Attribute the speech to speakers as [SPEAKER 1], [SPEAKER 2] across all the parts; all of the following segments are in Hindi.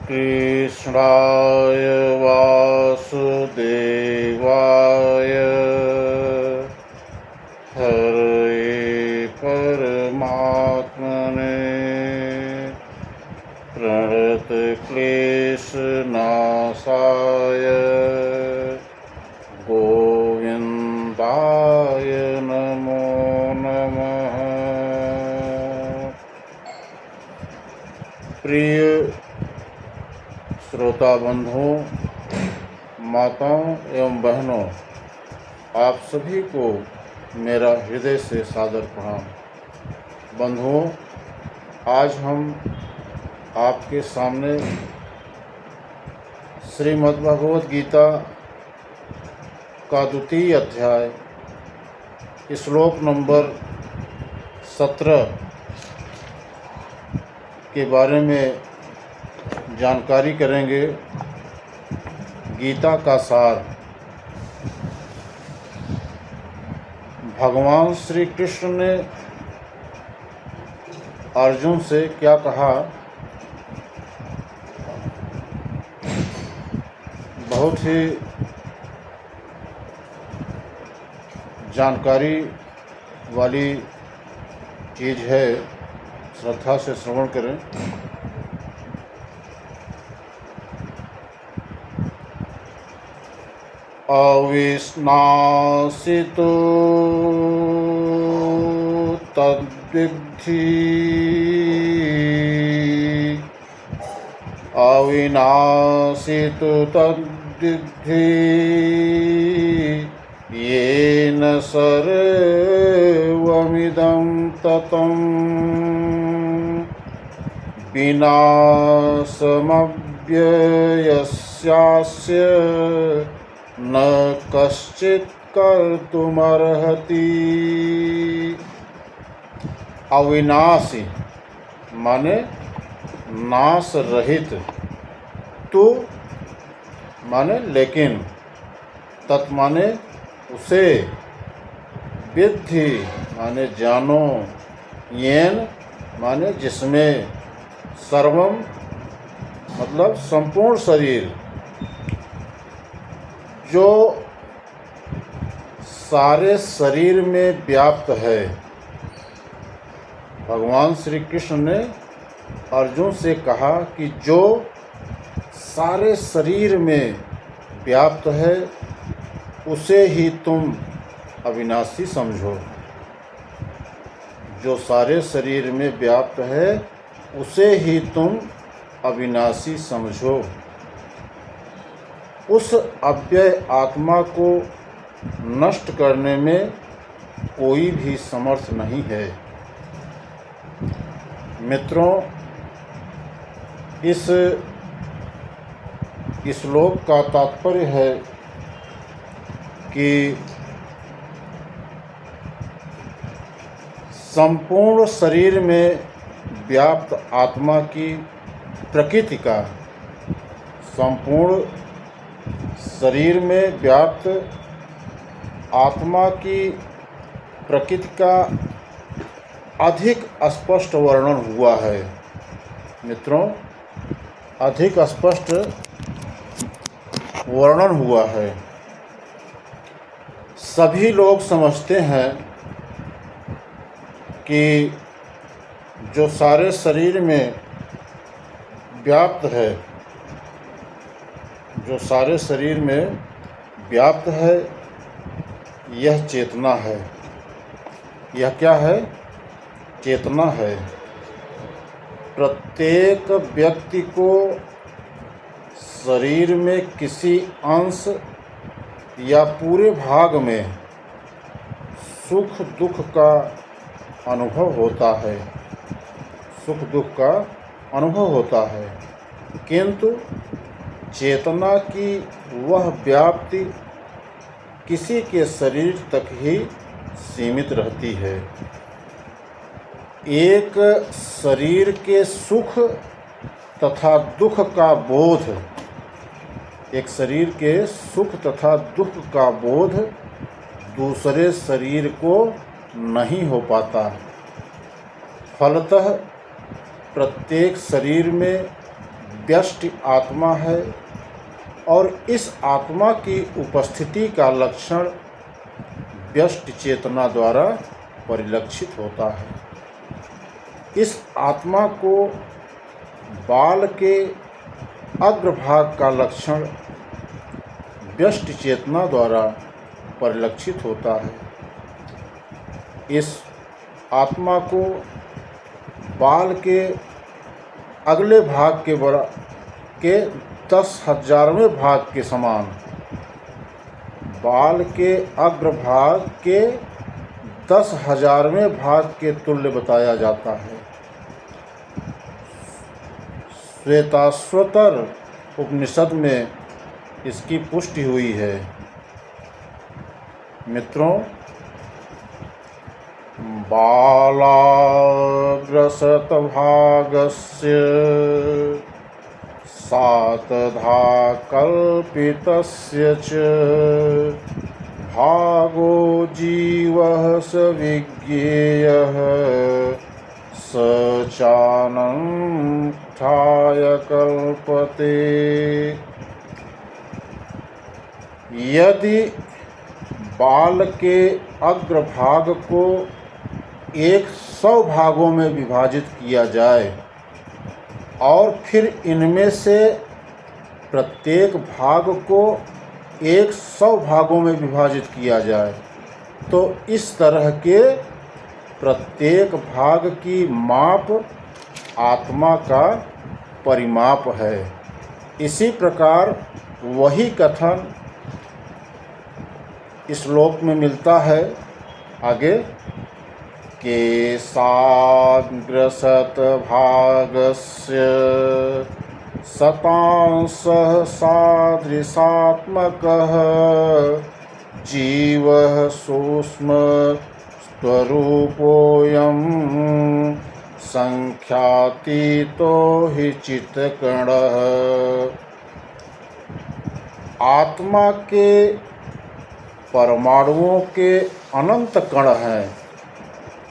[SPEAKER 1] कृष्णाय वासुदेवाय हरे परमात्मने प्रणतक्लेशनाशाय गोविन्दाय नमो नमः। प्रिय श्रोता बंधुओं, माताओं एवं बहनों, आप सभी को मेरा हृदय से सादर प्रणाम। बंधुओं, आज हम आपके सामने श्रीमद्भगवद गीता का द्वितीय अध्याय श्लोक नंबर 17 के बारे में जानकारी करेंगे। गीता का सार। भगवान श्री कृष्ण ने अर्जुन से क्या कहा, बहुत ही जानकारी वाली चीज़ है, श्रद्धा से श्रवण करें। अविश्नासितो तद्विद्धि अविनाशितो तद्विद्धि येन सर्वमिदं ततं विनाशमव्ययस्यास्य न कश्चित् कर्तुमर्हति। अविनाशी माने नाश रहित, तो माने लेकिन, तत् माने उसे, विद्धि माने जानो, येन माने जिसमें, सर्वम मतलब संपूर्ण शरीर, जो सारे शरीर में व्याप्त है। भगवान श्री कृष्ण ने अर्जुन से कहा कि जो सारे शरीर में व्याप्त है उसे ही तुम अविनाशी समझो। जो सारे शरीर में व्याप्त है उसे ही तुम अविनाशी समझो। उस अव्यय आत्मा को नष्ट करने में कोई भी समर्थ नहीं है। मित्रों, इस श्लोक का तात्पर्य है कि संपूर्ण शरीर में व्याप्त आत्मा की प्रकृति का, संपूर्ण शरीर में व्याप्त आत्मा की प्रकृति का अधिक स्पष्ट वर्णन हुआ है। मित्रों, अधिक स्पष्ट वर्णन हुआ है। सभी लोग समझते हैं कि जो सारे शरीर में व्याप्त है, जो सारे शरीर में व्याप्त है, यह चेतना है। यह क्या है? चेतना है। प्रत्येक व्यक्ति को शरीर में किसी अंश या पूरे भाग में सुख दुख का अनुभव होता है, सुख दुख का अनुभव होता है, किंतु चेतना की वह व्याप्ति किसी के शरीर तक ही सीमित रहती है। एक शरीर के सुख तथा दुख का बोध, एक शरीर के सुख तथा दुख का बोध दूसरे शरीर को नहीं हो पाता। फलतः प्रत्येक शरीर में व्यष्टि आत्मा है और इस आत्मा की उपस्थिति का लक्षण व्यष्टि चेतना द्वारा परिलक्षित होता है। इस आत्मा को बाल के अग्रभाग का लक्षण व्यष्टि चेतना द्वारा परिलक्षित होता है। इस आत्मा को बाल के अगले भाग के 10,000वें भाग के समान, बाल के अग्रभाग के 10,000वें भाग के तुल्य बताया जाता है। श्वेताश्वतर उपनिषद में इसकी पुष्टि हुई है। मित्रों, बालाग्रशतभागस्य सातधा कल्पितस्य च भागो जीवः स विज्ञेयः स चानन्थाय कल्पते। यदि बाल के अग्रभाग को 100 भागों में विभाजित किया जाए और फिर इनमें से प्रत्येक भाग को 100 भागों में विभाजित किया जाए तो इस तरह के प्रत्येक भाग की माप आत्मा का परिमाप है। इसी प्रकार वही कथन इस श्लोक में मिलता है आगे, केशाग्रशतभागस्य शतांशः सादृशात्मकः जीवः सूक्ष्मस्वरूपोऽयं संख्यातीतो हि चित्तकणः। आत्मा के परमाणुओं के अनंत कण हैं।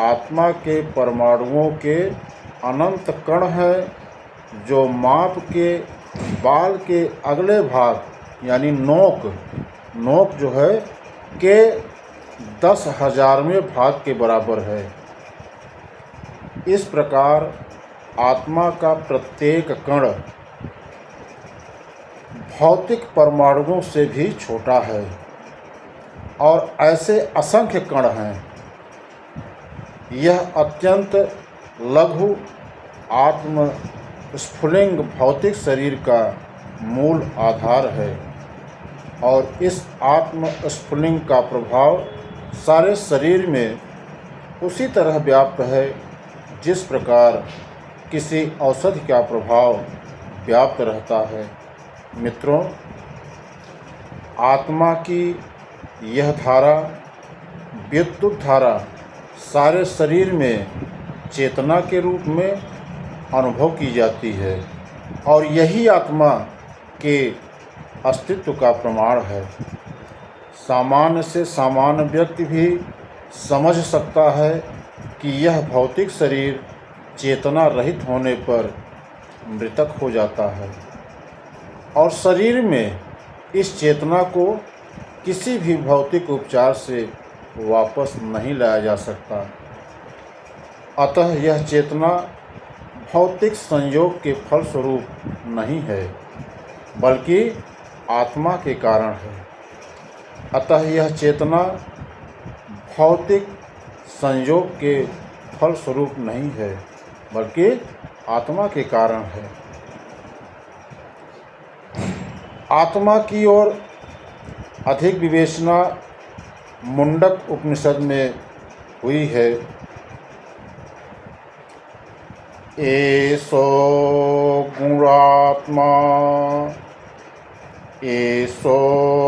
[SPEAKER 1] आत्मा के परमाणुओं के अनंत कण हैं जो माप के बाल के अगले भाग यानी नोक जो है के 10,000वें भाग के बराबर है। इस प्रकार आत्मा का प्रत्येक कण भौतिक परमाणुओं से भी छोटा है और ऐसे असंख्य कण हैं। यह अत्यंत लघु आत्म स्फुलिंग भौतिक शरीर का मूल आधार है और इस आत्म स्फुलिंग का प्रभाव सारे शरीर में उसी तरह व्याप्त है जिस प्रकार किसी औषधि का प्रभाव व्याप्त रहता है। मित्रों, आत्मा की यह धारा, विद्युत धारा, सारे शरीर में चेतना के रूप में अनुभव की जाती है और यही आत्मा के अस्तित्व का प्रमाण है। सामान्य से सामान्य व्यक्ति भी समझ सकता है कि यह भौतिक शरीर चेतना रहित होने पर मृतक हो जाता है और शरीर में इस चेतना को किसी भी भौतिक उपचार से वापस नहीं लाया जा सकता। अतः यह चेतना भौतिक संयोग के फलस्वरूप नहीं है बल्कि आत्मा के कारण है। अतः यह चेतना भौतिक संयोग के फलस्वरूप नहीं है बल्कि आत्मा के कारण है। आत्मा की ओर अधिक विवेचना मुंडक उपनिषद में हुई है। एषो गुणात्मा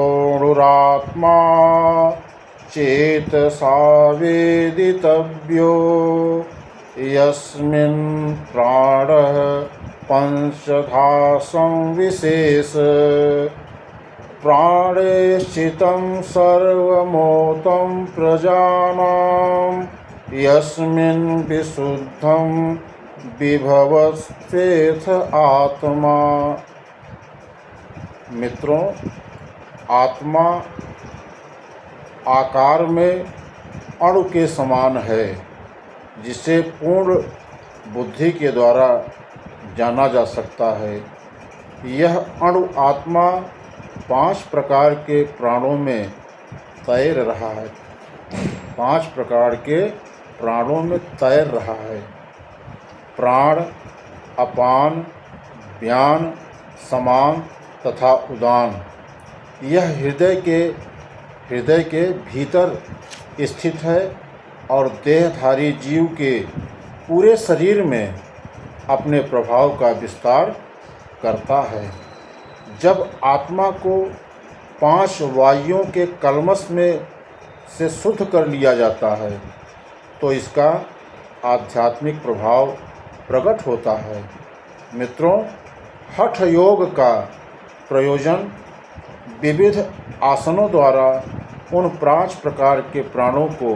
[SPEAKER 1] एषोऽणुरात्मा चेतसा वेदितव्यो यस्मिन् प्राणः पंचधा संविशेष प्राणे स्थितं सर्वमोतं प्रजानां यस्मिन् विशुद्धं विभवस्वेथ आत्मा। मित्रों, आत्मा आकार में अणु के समान है, जिसे पूर्ण बुद्धि के द्वारा जाना जा सकता है। यह अणु आत्मा 5 प्रकार के प्राणों में तैर रहा है। 5 प्रकार के प्राणों में तैर रहा है। प्राण, अपान, व्यान, समान तथा उदान। यह हृदय के भीतर स्थित है और देहधारी जीव के पूरे शरीर में अपने प्रभाव का विस्तार करता है। जब आत्मा को 5 वायुओं के कलमश में से शुद्ध कर लिया जाता है तो इसका आध्यात्मिक प्रभाव प्रकट होता है। मित्रों, हठ योग का प्रयोजन विविध आसनों द्वारा उन 5 प्रकार के प्राणों को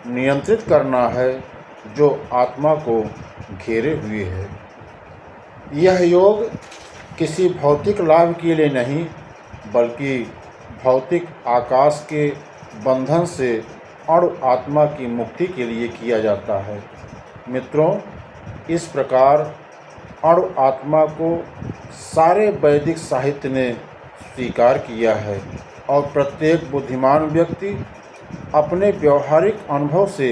[SPEAKER 1] नियंत्रित करना है जो आत्मा को घेरे हुए है। यह योग किसी भौतिक लाभ के लिए नहीं, बल्कि भौतिक आकाश के बंधन से अणु आत्मा की मुक्ति के लिए किया जाता है। मित्रों, इस प्रकार अणु आत्मा को सारे वैदिक साहित्य ने स्वीकार किया है और प्रत्येक बुद्धिमान व्यक्ति अपने व्यवहारिक अनुभव से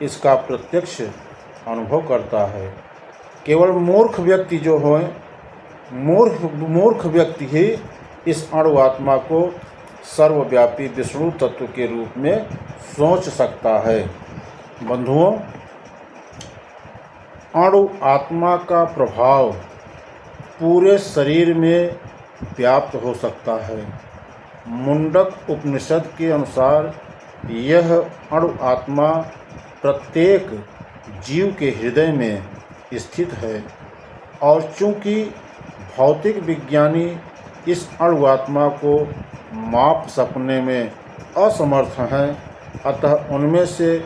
[SPEAKER 1] इसका प्रत्यक्ष अनुभव करता है। केवल मूर्ख व्यक्ति जो हों, मूर्ख व्यक्ति ही इस अणु आत्मा को सर्वव्यापी विष्णु तत्व के रूप में सोच सकता है। बंधुओं, अणु आत्मा का प्रभाव पूरे शरीर में व्याप्त हो सकता है। मुंडक उपनिषद के अनुसार यह अणु आत्मा प्रत्येक जीव के हृदय में स्थित है और चूंकि भौतिक विज्ञानी इस अणु आत्मा को माप सकने में असमर्थ हैं, अतः उनमें से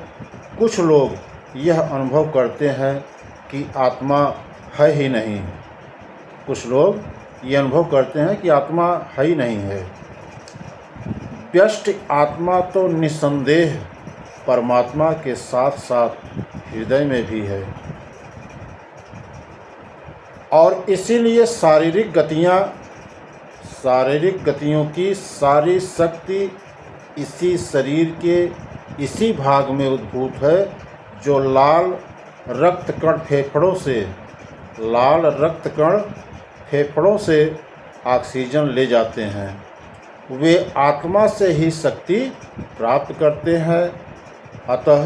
[SPEAKER 1] कुछ लोग यह अनुभव करते हैं कि आत्मा है ही नहीं। कुछ लोग ये अनुभव करते हैं कि आत्मा है ही नहीं है। व्यष्टि आत्मा तो निस्संदेह परमात्मा के साथ साथ हृदय में भी है और इसीलिए शारीरिक गतियों की सारी शक्ति इसी शरीर के इसी भाग में उद्भूत है जो लाल रक्त कण फेफड़ों से ऑक्सीजन ले जाते हैं। वे आत्मा से ही शक्ति प्राप्त करते हैं। अतः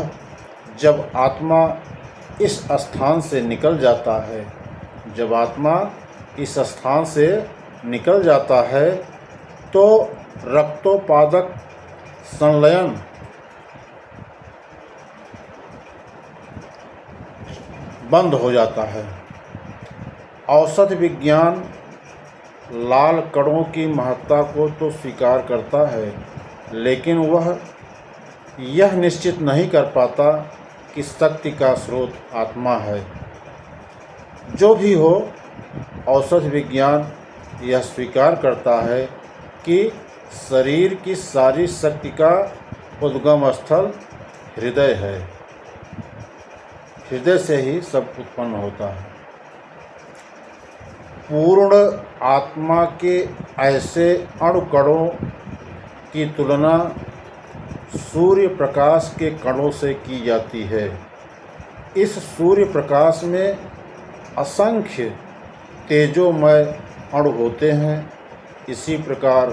[SPEAKER 1] जब आत्मा इस स्थान से निकल जाता है तो रक्तोत्पादक संलयन बंद हो जाता है। औषध विज्ञान लाल कणों की महत्ता को तो स्वीकार करता है, लेकिन वह यह निश्चित नहीं कर पाता कि शक्ति का स्रोत आत्मा है। जो भी हो, औषध विज्ञान यह स्वीकार करता है कि शरीर की सारी शक्ति का उद्गम स्थल हृदय है। हृदय से ही सब उत्पन्न होता है। पूर्ण आत्मा के ऐसे अणुकणों की तुलना सूर्य प्रकाश के कणों से की जाती है। इस सूर्य प्रकाश में असंख्य तेजोमय अणु होते हैं। इसी प्रकार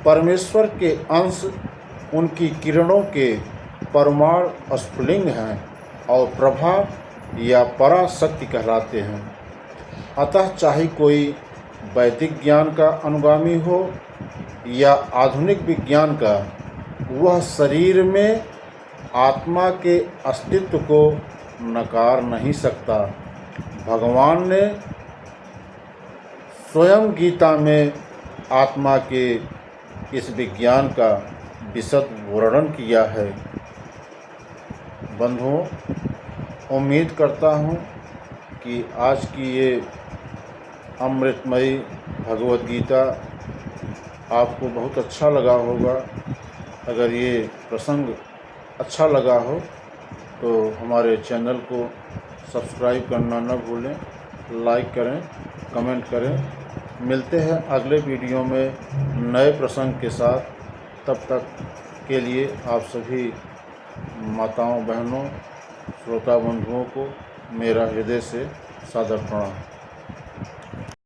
[SPEAKER 1] परमेश्वर के अंश उनकी किरणों के परमाणु स्फुलिंग हैं और प्रभा या पराशक्ति कहलाते हैं। अतः चाहे कोई वैदिक ज्ञान का अनुगामी हो या आधुनिक विज्ञान का, वह शरीर में आत्मा के अस्तित्व को नकार नहीं सकता। भगवान ने स्वयं गीता में आत्मा के इस विज्ञान का विशद वर्णन किया है। बंधुओं, उम्मीद करता हूँ कि आज की ये अमृतमयी भगवद गीता आपको बहुत अच्छा लगा होगा। अगर ये प्रसंग अच्छा लगा हो तो हमारे चैनल को सब्सक्राइब करना न भूलें, लाइक करें, कमेंट करें। मिलते हैं अगले वीडियो में नए प्रसंग के साथ। तब तक के लिए आप सभी माताओं, बहनों, श्रोता बंधुओं को मेरा हृदय से सादर प्रणाम।